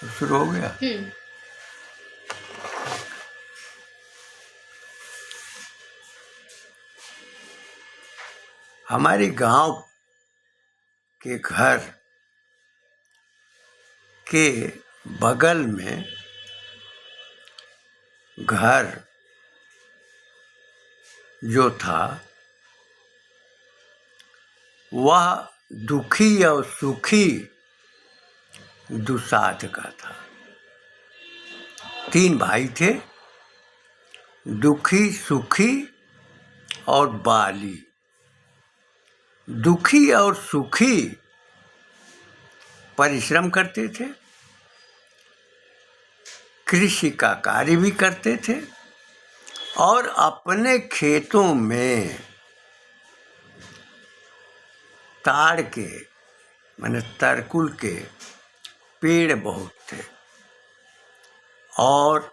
शुरू हो गया। हमारे गांव के घर के बगल में घर जो था वह दुखी और सुखी दुसाध का था। 3 भाई थे, दुखी, सुखी और बाली। दुखी और सुखी परिश्रम करते थे, कृषि का कार्य भी करते थे और अपने खेतों में ताड़ के माने तरकुल के पेड़ बहुत थे और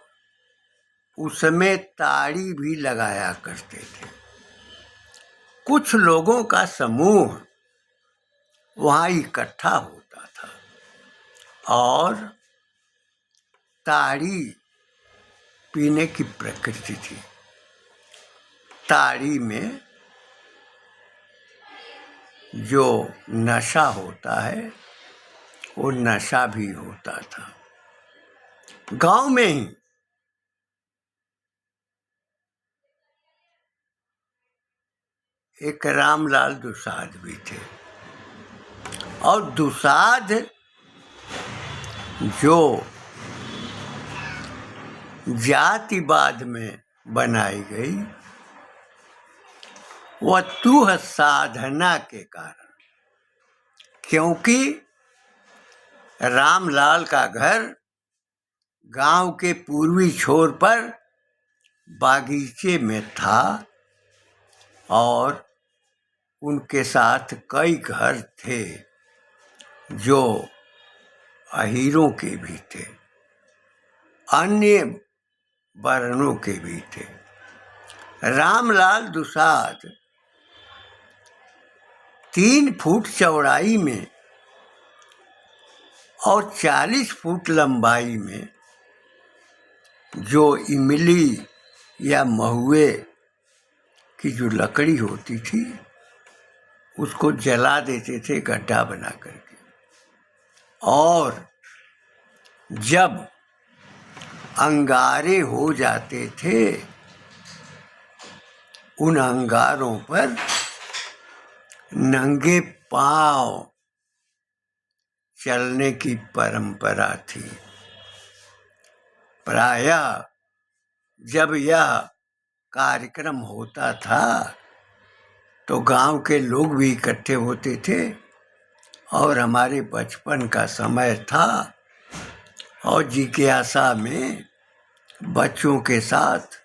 उसमें ताड़ी भी लगाया करते थे। कुछ लोगों का समूह वहाँ इकट्ठा होता था और ताड़ी पीने की प्रकृति थी। ताड़ी में जो नशा होता है वो नशा भी होता था। गांव में ही एक रामलाल दुसाध भी थे और दुसाध जो जातिवाद में बनाई गई वह तुह साधना के कारण, क्योंकि रामलाल का घर गांव के पूर्वी छोर पर बागीचे में था और उनके साथ कई घर थे जो अहीरों के भी थे, अन्य वर्णों के भी थे। रामलाल दुसाध 3 फुट चौड़ाई में और 40 फुट लंबाई में जो इमली या महुए की जो लकड़ी होती थी उसको जला देते थे गड्ढा बना करके, और जब अंगारे हो जाते थे उन अंगारों पर नंगे पांव चलने की परंपरा थी। प्रायः जब यह कार्यक्रम होता था तो गांव के लोग भी इकट्ठे होते थे और हमारे बचपन का समय था और जिज्ञासा में बच्चों के साथ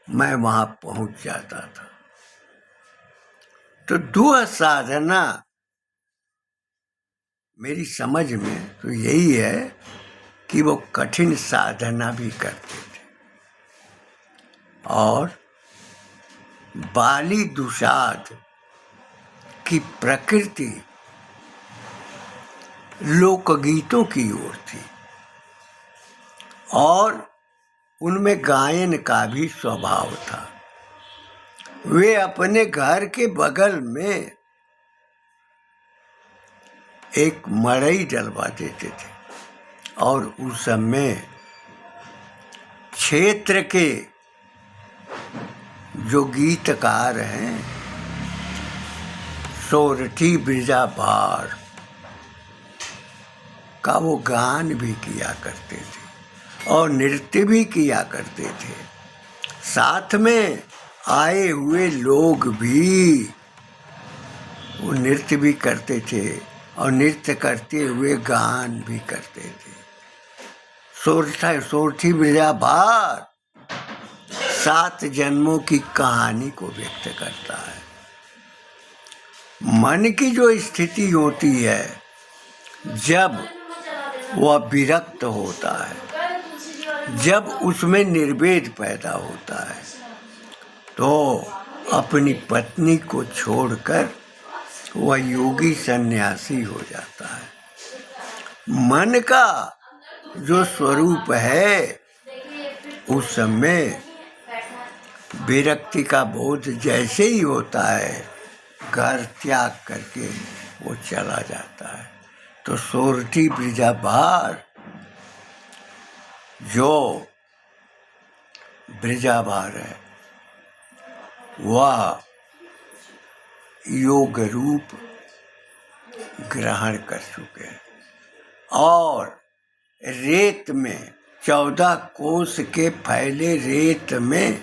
मैं वहां पहुंच जाता था। तो दुह साधना मेरी समझ में तो यही है कि वो कठिन साधना भी करते थे। और बाली दुसाध की प्रकृति लोकगीतों की ओर थी और उनमें गायन का भी स्वभाव था। वे अपने घर के बगल में एक मड़ई डलवा देते थे और उस समय क्षेत्र के जो गीतकार हैं सोरठी बिरजाभार का वो गान भी किया करते थे और नृत्य भी किया करते थे। साथ में आए हुए लोग भी वो नृत्य भी करते थे और नृत्य करते हुए गान भी करते थे। सोरठी बिरजाभार 7 जन्मों की कहानी को व्यक्त करता है। मन की जो स्थिति होती है जब वह विरक्त होता है, जब उसमें निर्वेद पैदा होता है तो अपनी पत्नी को छोड़कर वह योगी सन्यासी हो जाता है। मन का जो स्वरूप है उस समय विरक्ति का बोध जैसे ही होता है, घर त्याग करके वो चला जाता है। तो सोरठी ब्रिजाभार, जो ब्रिजाभार है वह योग रूप ग्रहण कर चुके हैं और रेत में 14 कोस के फैले रेत में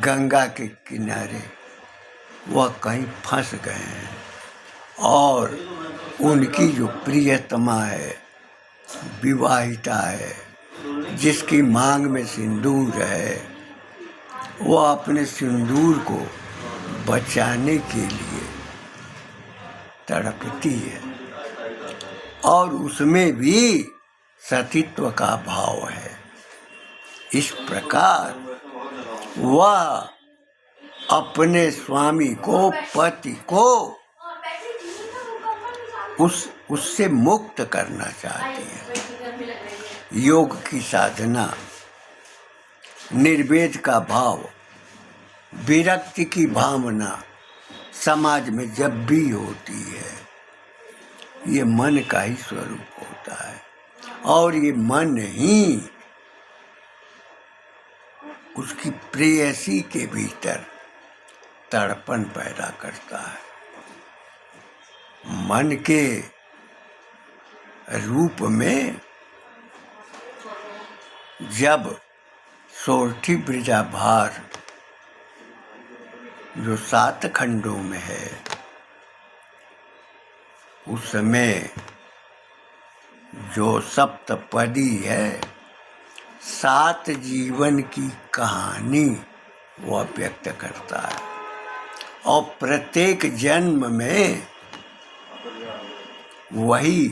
गंगा के किनारे वह कहीं फंस गए हैं और उनकी जो प्रियतमा है, विवाहिता है, जिसकी मांग में सिंदूर है, वह अपने सिंदूर को बचाने के लिए तड़पती है और उसमें भी सतीत्व का भाव है। इस प्रकार वह अपने स्वामी को, पति को उससे मुक्त करना चाहती है। योग की साधना, निर्वेद का भाव, विरक्ति की भावना समाज में जब भी होती है, ये मन का ही स्वरूप होता है और ये मन ही उसकी प्रेयसी के भीतर तड़पन पैदा करता है। मन के रूप में जब सोरठी ब्रिजाभार जो 7 खंडों में है, उस समय जो सप्तपदी है, 7 जीवन की कहानी वह व्यक्त करता है और प्रत्येक जन्म में वही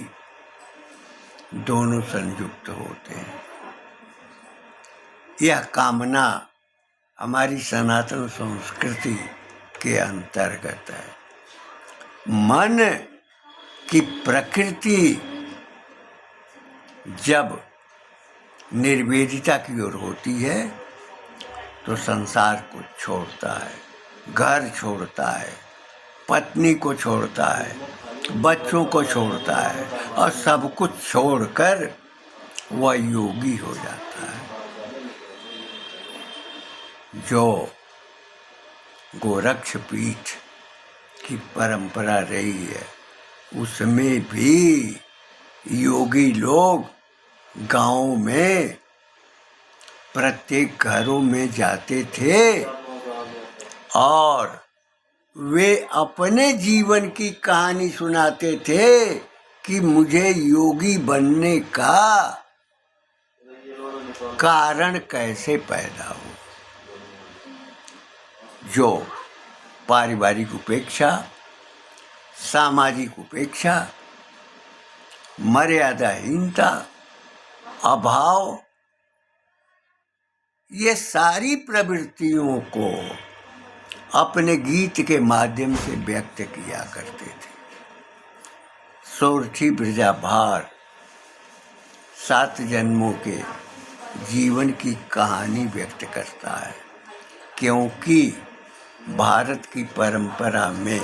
दोनों संयुक्त होते हैं। यह कामना हमारी सनातन संस्कृति के अंतर्गत है। मन की प्रकृति जब निर्वेदिता की ओर होती है तो संसार को छोड़ता है, घर छोड़ता है, पत्नी को छोड़ता है, बच्चों को छोड़ता है और सब कुछ छोड़कर वह योगी हो जाता है। जो गोरक्ष पीठ की परंपरा रही है, उसमें भी योगी लोग गाँव में प्रत्येक घरों में जाते थे और वे अपने जीवन की कहानी सुनाते थे कि मुझे योगी बनने का कारण कैसे पैदा हुआ। जो पारिवारिक उपेक्षा, सामाजिक उपेक्षा, मर्यादाहीनता, अभाव, ये सारी प्रवृत्तियों को अपने गीत के माध्यम से व्यक्त किया करते थे। सोरठी ब्रिजाभार 7 जन्मों के जीवन की कहानी व्यक्त करता है, क्योंकि भारत की परंपरा में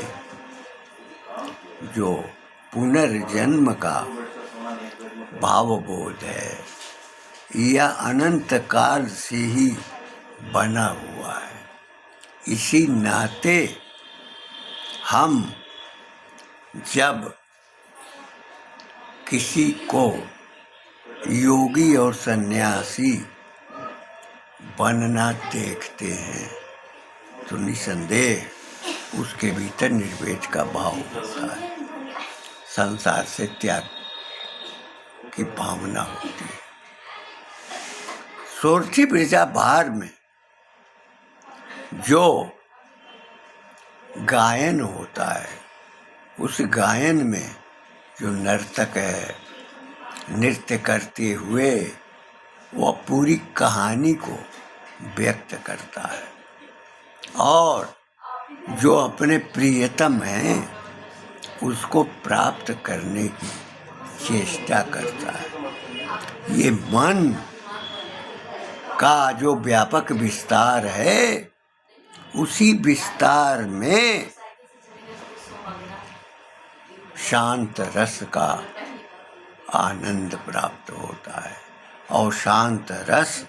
जो पुनर्जन्म का भावबोध है, यह अनंत काल से ही बना हुआ है। इसी नाते हम जब किसी को योगी और सन्यासी बनना देखते हैं तो निसंदेह उसके भीतर निर्वेद का भाव होता है, संसार से त्याग की भावना होती है। सोरठी ब्रिजाभार में जो गायन होता है, उस गायन में जो नर्तक है, नृत्य करते हुए वह पूरी कहानी को व्यक्त करता है और जो अपने प्रियतम हैं उसको प्राप्त करने की चेष्टा करता है। ये मन का जो व्यापक विस्तार है, उसी विस्तार में शांत रस का आनंद प्राप्त होता है। और शांत रस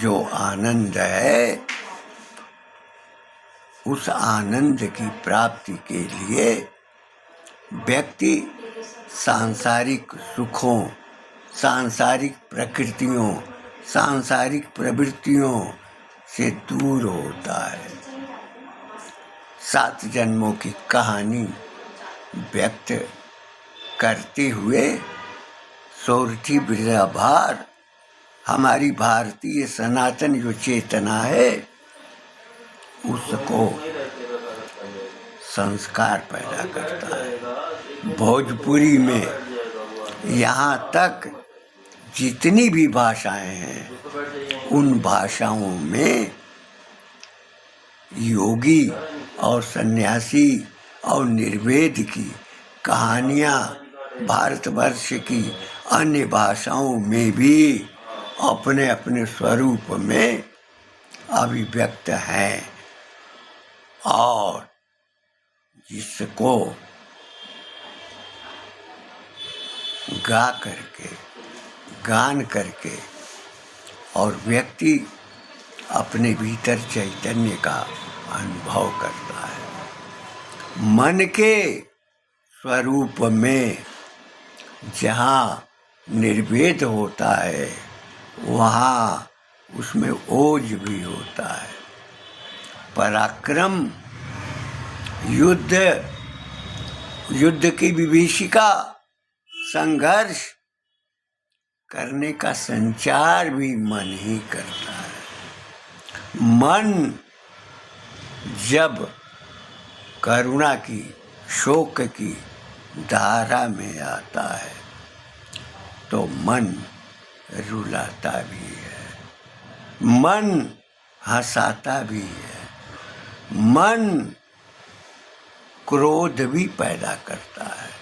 जो आनंद है, उस आनंद की प्राप्ति के लिए व्यक्ति सांसारिक सुखों, सांसारिक प्रकृतियों, सांसारिक प्रवृत्तियों से दूर होता है। 7 जन्मों की कहानी व्यक्त करते हुए सोरठी बिरजाभार हमारी भारतीय सनातन जो चेतना है, उसको संस्कार पैदा करता है। भोजपुरी में यहाँ तक जितनी भी भाषाएं हैं, उन भाषाओं में योगी और सन्यासी और निर्वेद की कहानियाँ भारतवर्ष की अन्य भाषाओं में भी अपने अपने स्वरूप में अभिव्यक्त हैं। और जिसको गा करके, गान करके और व्यक्ति अपने भीतर चैतन्य का अनुभव करता है। मन के स्वरूप में जहाँ निर्वेद होता है, वहाँ उसमें ओज भी होता है। पराक्रम, युद्ध की विभीषिका, संघर्ष करने का संचार भी मन ही करता है। मन जब करुणा की, शोक की धारा में आता है, तो मन रुलाता भी है, मन हंसाता भी है, मन क्रोध भी पैदा करता है।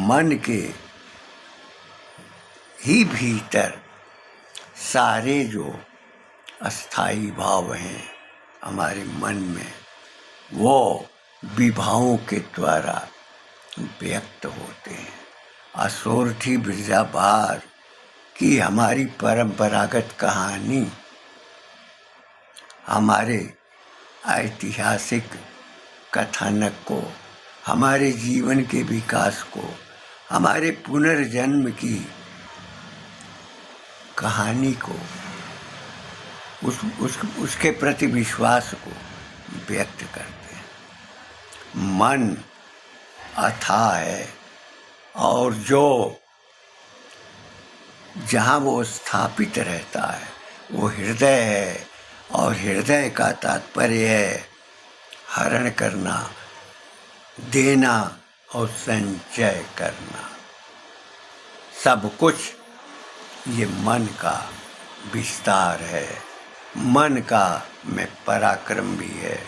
मन के ही भीतर सारे जो अस्थाई भाव हैं हमारे मन में, वो विभावों के द्वारा व्यक्त होते हैं। असोरठी बिरजाभार की हमारी परंपरागत कहानी हमारे ऐतिहासिक कथानक को, हमारे जीवन के विकास को, हमारे पुनर्जन्म की कहानी को, उसके प्रति विश्वास को व्यक्त करते हैं। मन अथाह है, और जो जहाँ वो स्थापित रहता है वो हृदय है, और हृदय का तात्पर्य है हरण करना, देना और संचय करना। सब कुछ ये मन का विस्तार है। मन का में पराक्रम भी है,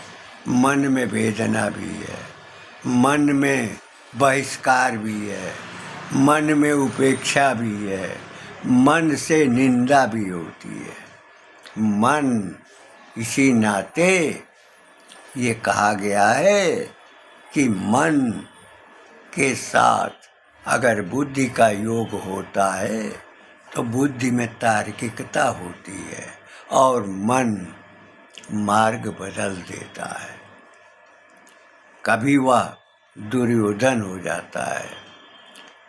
मन में वेदना भी है, मन में बहिष्कार भी है, मन में उपेक्षा भी है, मन से निंदा भी होती है। मन, इसी नाते ये कहा गया है कि मन के साथ अगर बुद्धि का योग होता है तो बुद्धि में तार्किकता होती है और मन मार्ग बदल देता है। कभी वह दुर्योधन हो जाता है,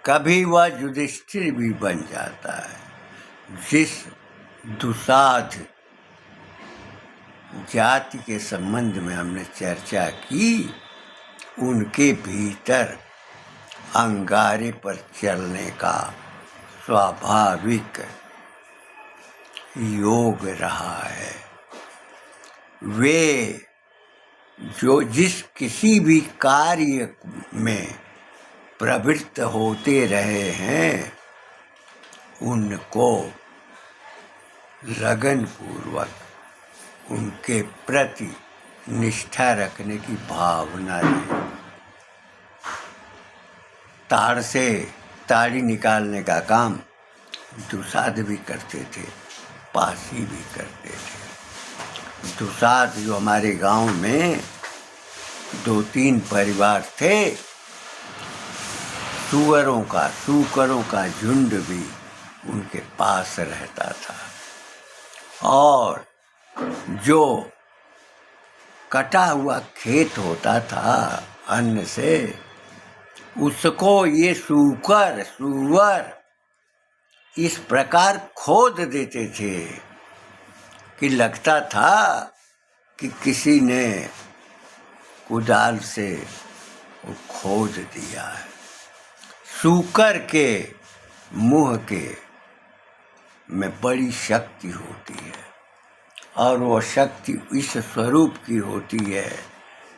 कभी वह युधिष्ठिर भी बन जाता है। जिस दुसाध जाति के संबंध में हमने चर्चा की, उनके भीतर अंगारे पर चलने का स्वाभाविक योग रहा है। वे जो जिस किसी भी कार्य में प्रवृत्त होते रहे हैं, उनको लगन पूर्वक उनके प्रति निष्ठा रखने की भावना है। ताड़ से ताड़ी निकालने का काम दुसाध भी करते थे, पासी भी करते थे। दुसाध जो हमारे गांव में 2-3 परिवार थे, सूकरों का झुंड भी उनके पास रहता था। और जो कटा हुआ खेत होता था अन्न से, उसको ये सूअर इस प्रकार खोद देते थे कि लगता था कि किसी ने कुदाल से वो खोद दिया है। सूकर के मुंह के में बड़ी शक्ति होती है, और वो शक्ति इस स्वरूप की होती है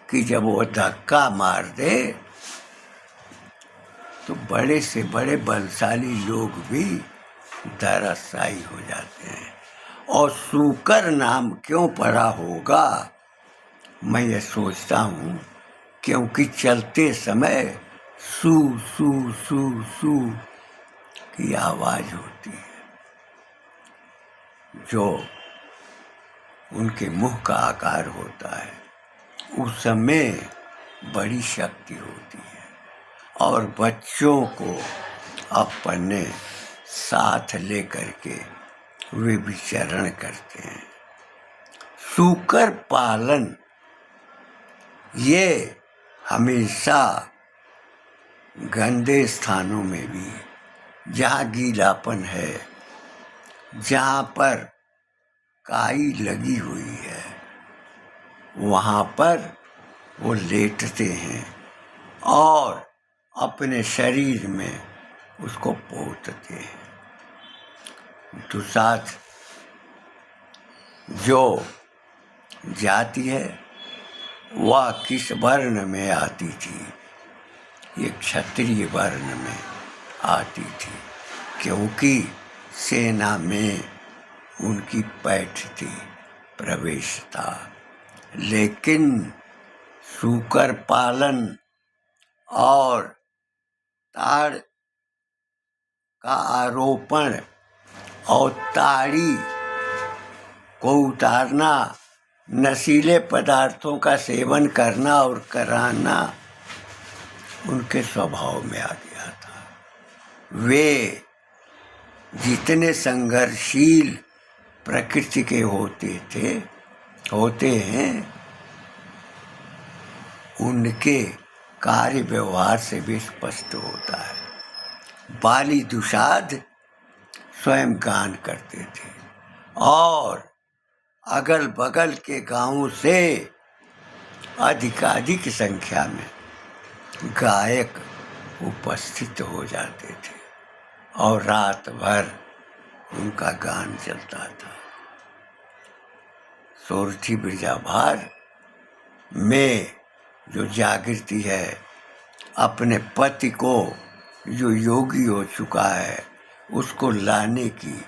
कि जब वो धक्का मार दे तो बड़े से बड़े बलशाली लोग भी धराशायी हो जाते हैं। और सूकर नाम क्यों पड़ा होगा, मैं ये सोचता हूँ, क्योंकि चलते समय सू सू सू सू की आवाज होती है, जो उनके मुंह का आकार होता है। उस समय बड़ी शक्ति होती है, और बच्चों को अपने साथ लेकर के वे विचरण करते हैं। सूकर पालन ये हमेशा गंदे स्थानों में भी, जहाँ गीलापन है, जहाँ पर काई लगी हुई है, वहाँ पर वो लेटते हैं और अपने शरीर में उसको पोतते हैं। दुसाध जो जाति है वह किस वर्ण में आती थी? ये क्षत्रिय वर्ण में आती थी, क्योंकि सेना में उनकी पैठ थी, प्रवेश था। लेकिन सूकर पालन और ताड़ का आरोपण और ताड़ी को उतारना, नशीले पदार्थों का सेवन करना और कराना उनके स्वभाव में आ गया था। वे जितने संघर्षशील प्रकृति के होते हैं, उनके कार्य व्यवहार से भी स्पष्ट होता है। बाली दुसाध स्वयं गान करते थे, और अगल बगल के गांवों से अधिकाधिक संख्या में गायक उपस्थित हो जाते थे, और रात भर उनका गान चलता था। सोरठी बिरजाभार में जो जागृति है, अपने पति को जो योगी हो चुका है उसको लाने की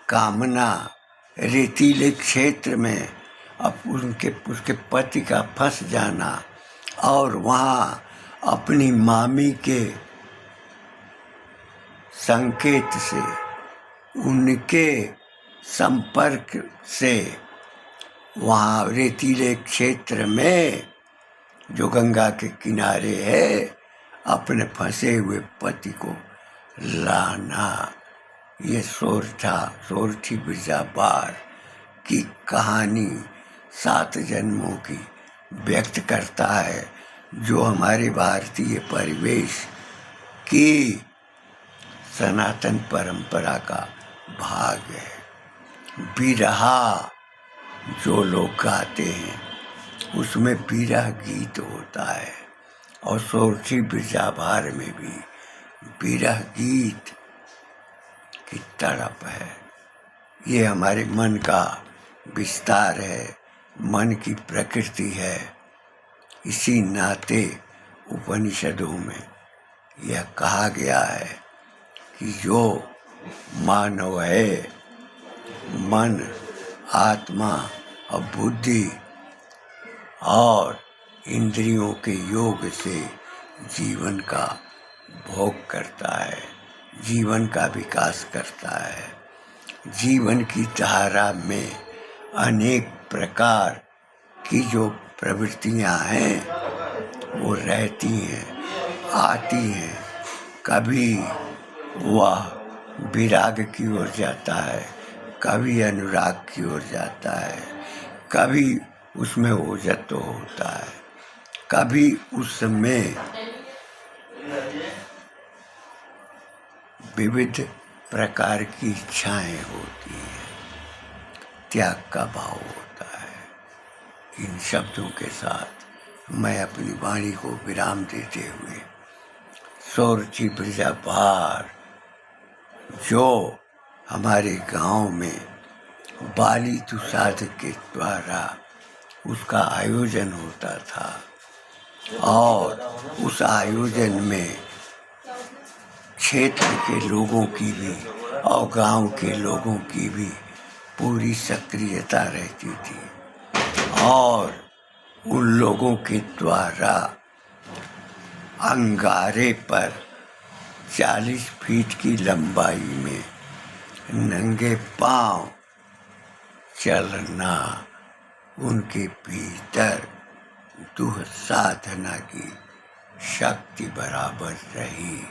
कामना, रेतीले क्षेत्र में अब उसके पति का फंस जाना, और वहाँ अपनी मामी के संकेत से, उनके संपर्क से, वहाँ रेतीले क्षेत्र में जो गंगा के किनारे है, अपने फंसे हुए पति को लाना, ये सोरठी बिरजाभार की कहानी 7 जन्मों की व्यक्त करता है, जो हमारे भारतीय परिवेश की सनातन परंपरा का भाग है। बिरहा जो लोग गाते हैं उसमें बिरह गीत होता है, और सोरठी बिरजाभार में भी बिरह गीत की तड़प है। ये हमारे मन का विस्तार है, मन की प्रकृति है। इसी नाते उपनिषदों में यह कहा गया है कि जो मानव है, मन, आत्मा और बुद्धि और इंद्रियों के योग से जीवन का भोग करता है, जीवन का विकास करता है। जीवन की धारा में अनेक प्रकार की जो प्रवृत्तियां हैं वो रहती हैं, आती हैं। कभी वह विराग की ओर जाता है, कभी अनुराग की ओर जाता है, कभी उसमें ओजत्व होता है, कभी उसमें विविध प्रकार की इच्छाएं होती हैं, त्याग का भाव होता है। इन शब्दों के साथ मैं अपनी वाणी को विराम देते हुए सोरठी ब्रजभार जो हमारे गांव में बाली साधक के द्वारा उसका आयोजन होता था और उस आयोजन में क्षेत्र के लोगों की भी और गांव के लोगों की भी पूरी सक्रियता रहती थी और उन लोगों के द्वारा अंगारे पर 40 फीट की लंबाई में नंगे पांव चलना उनके भीतर दुह साधना की शक्ति बराबर रही।